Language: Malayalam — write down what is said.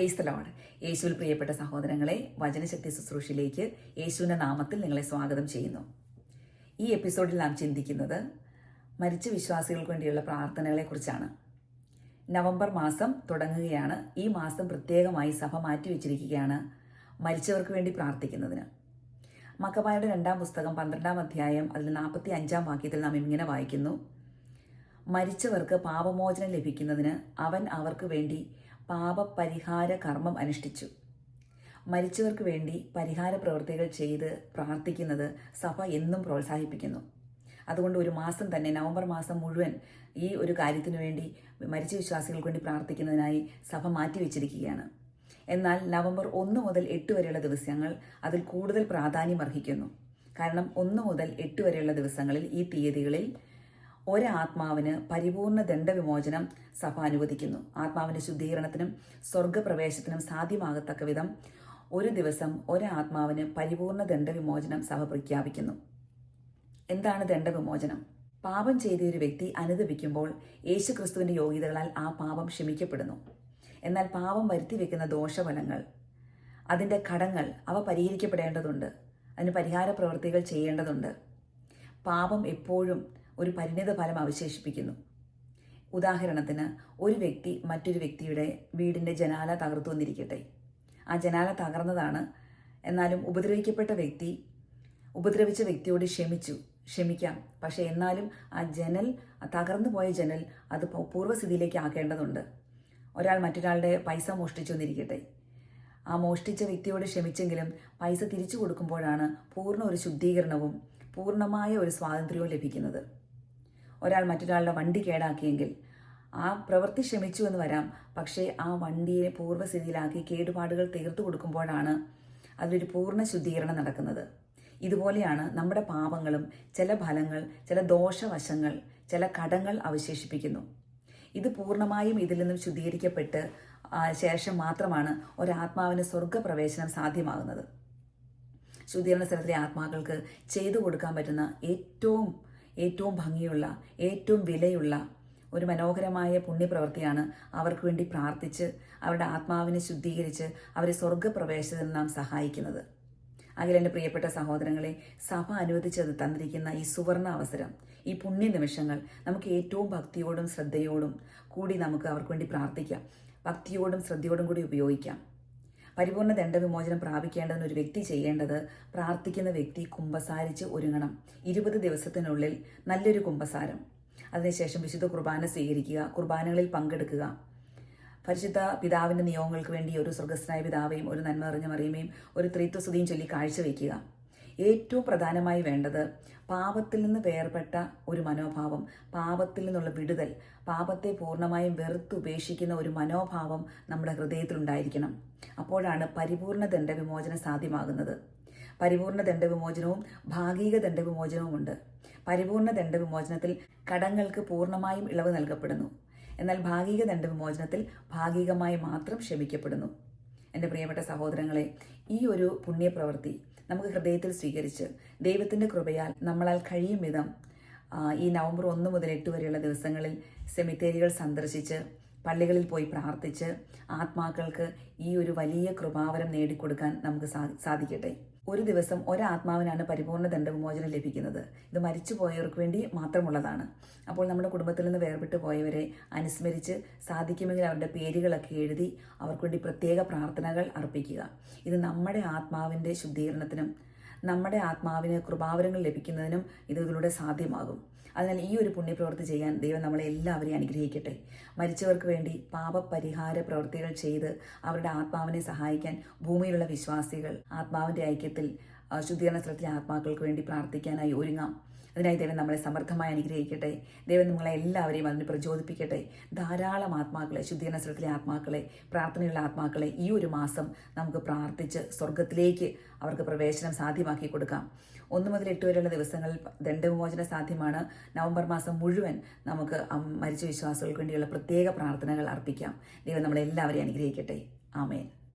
Praise the Lord. യേശുവിൽ പ്രിയപ്പെട്ട സഹോദരങ്ങളെ, വചനശക്തി ശുശ്രൂഷയിലേക്ക് യേശുവിൻ്റെ നാമത്തിൽ നിങ്ങളെ സ്വാഗതം ചെയ്യുന്നു. ഈ എപ്പിസോഡിൽ നാം ചിന്തിക്കുന്നത് മരിച്ച വിശ്വാസികൾക്ക് വേണ്ടിയുള്ള പ്രാർത്ഥനകളെക്കുറിച്ചാണ്. നവംബർ മാസം തുടങ്ങുകയാണ്. ഈ മാസം പ്രത്യേകമായി സഭ മാറ്റിവെച്ചിരിക്കുകയാണ് മരിച്ചവർക്ക് വേണ്ടി പ്രാർത്ഥിക്കുന്നതിന്. മക്കബായരുടെ 2-ാം പുസ്തകം 12-ാം അധ്യായം അതിൽ 45-ാം വാക്യത്തിൽ നാം ഇങ്ങനെ വായിക്കുന്നു: മരിച്ചവർക്ക് പാപമോചനം ലഭിക്കുന്നതിന് അവൻ അവർക്ക് വേണ്ടി പാപപരിഹാര കർമ്മം അനുഷ്ഠിച്ചു. മരിച്ചവർക്ക് വേണ്ടി പരിഹാര പ്രവൃത്തികൾ ചെയ്ത് പ്രാർത്ഥിക്കുന്നത് സഭ എന്നും പ്രോത്സാഹിപ്പിക്കുന്നു. അതുകൊണ്ട് ഒരു മാസം തന്നെ, നവംബർ മാസം മുഴുവൻ ഈ ഒരു കാര്യത്തിനു വേണ്ടി, മരിച്ച വിശ്വാസികൾക്ക് വേണ്ടി പ്രാർത്ഥിക്കുന്നതിനായി സഭ മാറ്റിവെച്ചിരിക്കുകയാണ്. എന്നാൽ നവംബർ 1 മുതൽ 8 വരെയുള്ള ദിവസങ്ങൾ അതിൽ കൂടുതൽ പ്രാധാന്യം അർഹിക്കുന്നു. കാരണം 1 മുതൽ 8 വരെയുള്ള ദിവസങ്ങളിൽ, ഈ തീയതികളിൽ ഒരാത്മാവിന് പരിപൂർണ ദണ്ഡവിമോചനം സഭ അനുവദിക്കുന്നു. ആത്മാവിൻ്റെ ശുദ്ധീകരണത്തിനും സ്വർഗപ്രവേശത്തിനും സാധ്യമാകത്തക്ക വിധം ഒരു ദിവസം ഒരാത്മാവിന് പരിപൂർണ ദണ്ഡവിമോചനം സഭ പ്രഖ്യാപിക്കുന്നു. എന്താണ് ദണ്ഡവിമോചനം? പാപം ചെയ്ത ഒരു വ്യക്തി അനുദപിക്കുമ്പോൾ യേശുക്രിസ്തുവിൻ്റെ യോഗ്യതകളാൽ ആ പാപം ക്ഷമിക്കപ്പെടുന്നു. എന്നാൽ പാപം വരുത്തി വെക്കുന്ന ദോഷഫലങ്ങൾ, അതിൻ്റെ കടങ്ങൾ, അവ പരിഹരിക്കപ്പെടേണ്ടതുണ്ട്. അതിന് പരിഹാര പ്രവൃത്തികൾ ചെയ്യേണ്ടതുണ്ട്. പാപം എപ്പോഴും ഒരു പരിണിത ഫലം അവശേഷിപ്പിക്കുന്നു. ഉദാഹരണത്തിന്, ഒരു വ്യക്തി മറ്റൊരു വ്യക്തിയുടെ വീടിൻ്റെ ജനാല തകർത്തു വന്നിരിക്കട്ടെ. ആ ജനാല തകർന്നതാണ്. എന്നാലും ഉപദ്രവിച്ച വ്യക്തിയോട് ക്ഷമിക്കാം. പക്ഷേ എന്നാലും ആ തകർന്നു പോയ ജനൽ അത് പൂർവ്വസ്ഥിതിയിലേക്ക് ആക്കേണ്ടതുണ്ട്. ഒരാൾ മറ്റൊരാളുടെ പൈസ മോഷ്ടിച്ചു വന്നിരിക്കട്ടെ. ആ മോഷ്ടിച്ച വ്യക്തിയോട് ക്ഷമിച്ചെങ്കിലും പൈസ തിരിച്ചു കൊടുക്കുമ്പോഴാണ് പൂർണ്ണ ഒരു ശുദ്ധീകരണവും പൂർണ്ണമായ ഒരു സ്വാതന്ത്ര്യവും ലഭിക്കുന്നത്. ഒരാൾ മറ്റൊരാളുടെ വണ്ടി കേടാക്കിയെങ്കിൽ ആ പ്രവൃത്തി ക്ഷമിച്ചു എന്ന് വരാം, പക്ഷേ ആ വണ്ടിയെ പൂർവ്വസ്ഥിതിയിലാക്കി കേടുപാടുകൾ തീർത്തു കൊടുക്കുമ്പോഴാണ് അതിലൊരു പൂർണ്ണ ശുദ്ധീകരണം നടക്കുന്നത്. ഇതുപോലെയാണ് നമ്മുടെ പാപങ്ങളും ചില ഫലങ്ങൾ, ചില ദോഷവശങ്ങൾ, ചില കടങ്ങൾ അവശേഷിപ്പിക്കുന്നു. ഇത് പൂർണ്ണമായും ഇതിൽ നിന്നും ശുദ്ധീകരിക്കപ്പെട്ട് ശേഷം മാത്രമാണ് ഒരാത്മാവിന് സ്വർഗപ്രവേശനം സാധ്യമാകുന്നത്. ശുദ്ധീകരണ സ്ഥലത്തിലെ ആത്മാക്കൾക്ക് ചെയ്തു കൊടുക്കാൻ പറ്റുന്ന ഏറ്റവും ഭംഗിയുള്ള, ഏറ്റവും വിലയുള്ള ഒരു മനോഹരമായ പുണ്യപ്രവൃത്തിയാണ് അവർക്ക് വേണ്ടി പ്രാർത്ഥിച്ച് അവരുടെ ആത്മാവിനെ ശുദ്ധീകരിച്ച് അവരെ സ്വർഗപ്രവേശനത്തിന് നാം സഹായിക്കുന്നത്. അതിൽ എൻ്റെ പ്രിയപ്പെട്ട സഹോദരങ്ങളെ, സഭ അനുവദിച്ചത് തന്നിരിക്കുന്ന ഈ സുവർണ അവസരം, ഈ പുണ്യ നിമിഷങ്ങൾ നമുക്ക് ഏറ്റവും ഭക്തിയോടും ശ്രദ്ധയോടും കൂടി നമുക്ക് അവർക്ക് വേണ്ടി പ്രാർത്ഥിക്കാം. ഭക്തിയോടും ശ്രദ്ധയോടും കൂടി ഉപയോഗിക്കാം. പരിപൂർണ്ണ ദണ്ഡവിമോചനം പ്രാപിക്കേണ്ടതിന് ഒരു വ്യക്തി ചെയ്യേണ്ടത്, പ്രാർത്ഥിക്കുന്ന വ്യക്തി കുമ്പസാരിച്ച് ഒരുങ്ങണം. 20 ദിവസത്തിനുള്ളിൽ നല്ലൊരു കുമ്പസാരം. അതിനുശേഷം വിശുദ്ധ കുർബാന സ്വീകരിക്കുക, കുർബാനകളിൽ പങ്കെടുക്കുക. പരിശുദ്ധ പിതാവിൻ്റെ നിയോഗങ്ങൾക്ക് വേണ്ടി ഒരു സ്വർഗസ്ഥനായ പിതാവേയും ഒരു നന്മ നിറഞ്ഞ മറിയമേയും ഒരു ത്രിത്വസ്തുതിയും ചൊല്ലി കാഴ്ചവെക്കുക. ഏറ്റവും പ്രധാനമായി വേണ്ടത് പാപത്തിൽ നിന്ന് വേർപെട്ട ഒരു മനോഭാവം, പാപത്തിൽ നിന്നുള്ള വിടുതൽ, പാപത്തെ പൂർണ്ണമായും വെറുത്തുപേക്ഷിക്കുന്ന ഒരു മനോഭാവം നമ്മുടെ ഹൃദയത്തിലുണ്ടായിരിക്കണം. അപ്പോഴാണ് പരിപൂർണ ദണ്ഡവിമോചനം സാധ്യമാകുന്നത്. പരിപൂർണ ദണ്ഡവിമോചനവും ഭാഗിക ദണ്ഡവിമോചനവുമുണ്ട്. പരിപൂർണ ദണ്ഡവിമോചനത്തിൽ കടങ്ങൾക്ക് പൂർണ്ണമായും ഇളവ് നൽകപ്പെടുന്നു. എന്നാൽ ഭാഗിക ദണ്ഡവിമോചനത്തിൽ ഭാഗികമായി മാത്രം ക്ഷമിക്കപ്പെടുന്നു. എൻ്റെ പ്രിയപ്പെട്ട സഹോദരങ്ങളെ, ഈ ഒരു പുണ്യപ്രവൃത്തി നമുക്ക് ഹൃദയത്തിൽ സ്വീകരിച്ച് ദൈവത്തിൻ്റെ കൃപയാൽ നമ്മളാൽ കഴിയും വിധം ഈ നവംബർ 1 മുതൽ 8 വരെയുള്ള ദിവസങ്ങളിൽ സെമിത്തേരികൾ സന്ദർശിച്ച് പള്ളികളിൽ പോയി പ്രാർത്ഥിച്ച് ആത്മാക്കൾക്ക് ഈ ഒരു വലിയ കൃപാവരം നേടിക്കൊടുക്കാൻ നമുക്ക് സാധിക്കട്ടെ. ഒരു ദിവസം ഒരാത്മാവിനാണ് പരിപൂർണ്ണ ദണ്ഡവിമോചനം ലഭിക്കുന്നത്. ഇത് മരിച്ചു പോയവർക്ക് വേണ്ടി മാത്രമുള്ളതാണ്. അപ്പോൾ നമ്മുടെ കുടുംബത്തിൽ നിന്ന് വേർപെട്ട് പോയവരെ അനുസ്മരിച്ച് സാധിക്കുമെങ്കിൽ അവരുടെ പേരുകളൊക്കെ എഴുതി അവർക്ക് വേണ്ടി പ്രത്യേക പ്രാർത്ഥനകൾ അർപ്പിക്കുക. ഇത് നമ്മുടെ ആത്മാവിൻ്റെ ശുദ്ധീകരണത്തിനും നമ്മുടെ ആത്മാവിന് കൃപാവരങ്ങൾ ലഭിക്കുന്നതിനും ഇതിലൂടെ സാധ്യമാകും. അതിനാൽ ഈ ഒരു പുണ്യപ്രവൃത്തി ചെയ്യാൻ ദൈവം നമ്മളെ എല്ലാവരെയും അനുഗ്രഹിക്കട്ടെ. മരിച്ചവർക്ക് വേണ്ടി പാപപരിഹാര പ്രവൃത്തികൾ ചെയ്ത് അവരുടെ ആത്മാവിനെ സഹായിക്കാൻ ഭൂമിയിലുള്ള വിശ്വാസികൾ ആത്മാവിൻ്റെ ഐക്യത്തിൽ ശുദ്ധീകരണ സ്ഥലത്തിലെ ആത്മാക്കൾക്ക് വേണ്ടി പ്രാർത്ഥിക്കാനായി ഒരുങ്ങാം. അതിനായി ദൈവം നമ്മളെ സമർത്ഥമായി അനുഗ്രഹിക്കട്ടെ. ദൈവം നിങ്ങളെ എല്ലാവരെയും അതിന് പ്രചോദിപ്പിക്കട്ടെ. ധാരാളം ആത്മാക്കളെ, ശുദ്ധീകരണ സ്ഥലത്തിലെ ആത്മാക്കളെ, പ്രാർത്ഥനയുള്ള ആത്മാക്കളെ ഈ ഒരു മാസം നമുക്ക് പ്രാർത്ഥിച്ച് സ്വർഗത്തിലേക്ക് അവർക്ക് പ്രവേശനം സാധ്യമാക്കി കൊടുക്കാം. 1 മുതൽ 8 വരെയുള്ള ദിവസങ്ങളിൽ ദണ്ഡവിമോചനം സാധ്യമാണ്. നവംബർ മാസം മുഴുവൻ നമുക്ക് മരിച്ച വിശ്വാസികൾക്ക് വേണ്ടിയുള്ള പ്രത്യേക പ്രാർത്ഥനകൾ അർപ്പിക്കാം. ദൈവം നമ്മളെല്ലാവരെയും അനുഗ്രഹിക്കട്ടെ. ആമേൻ.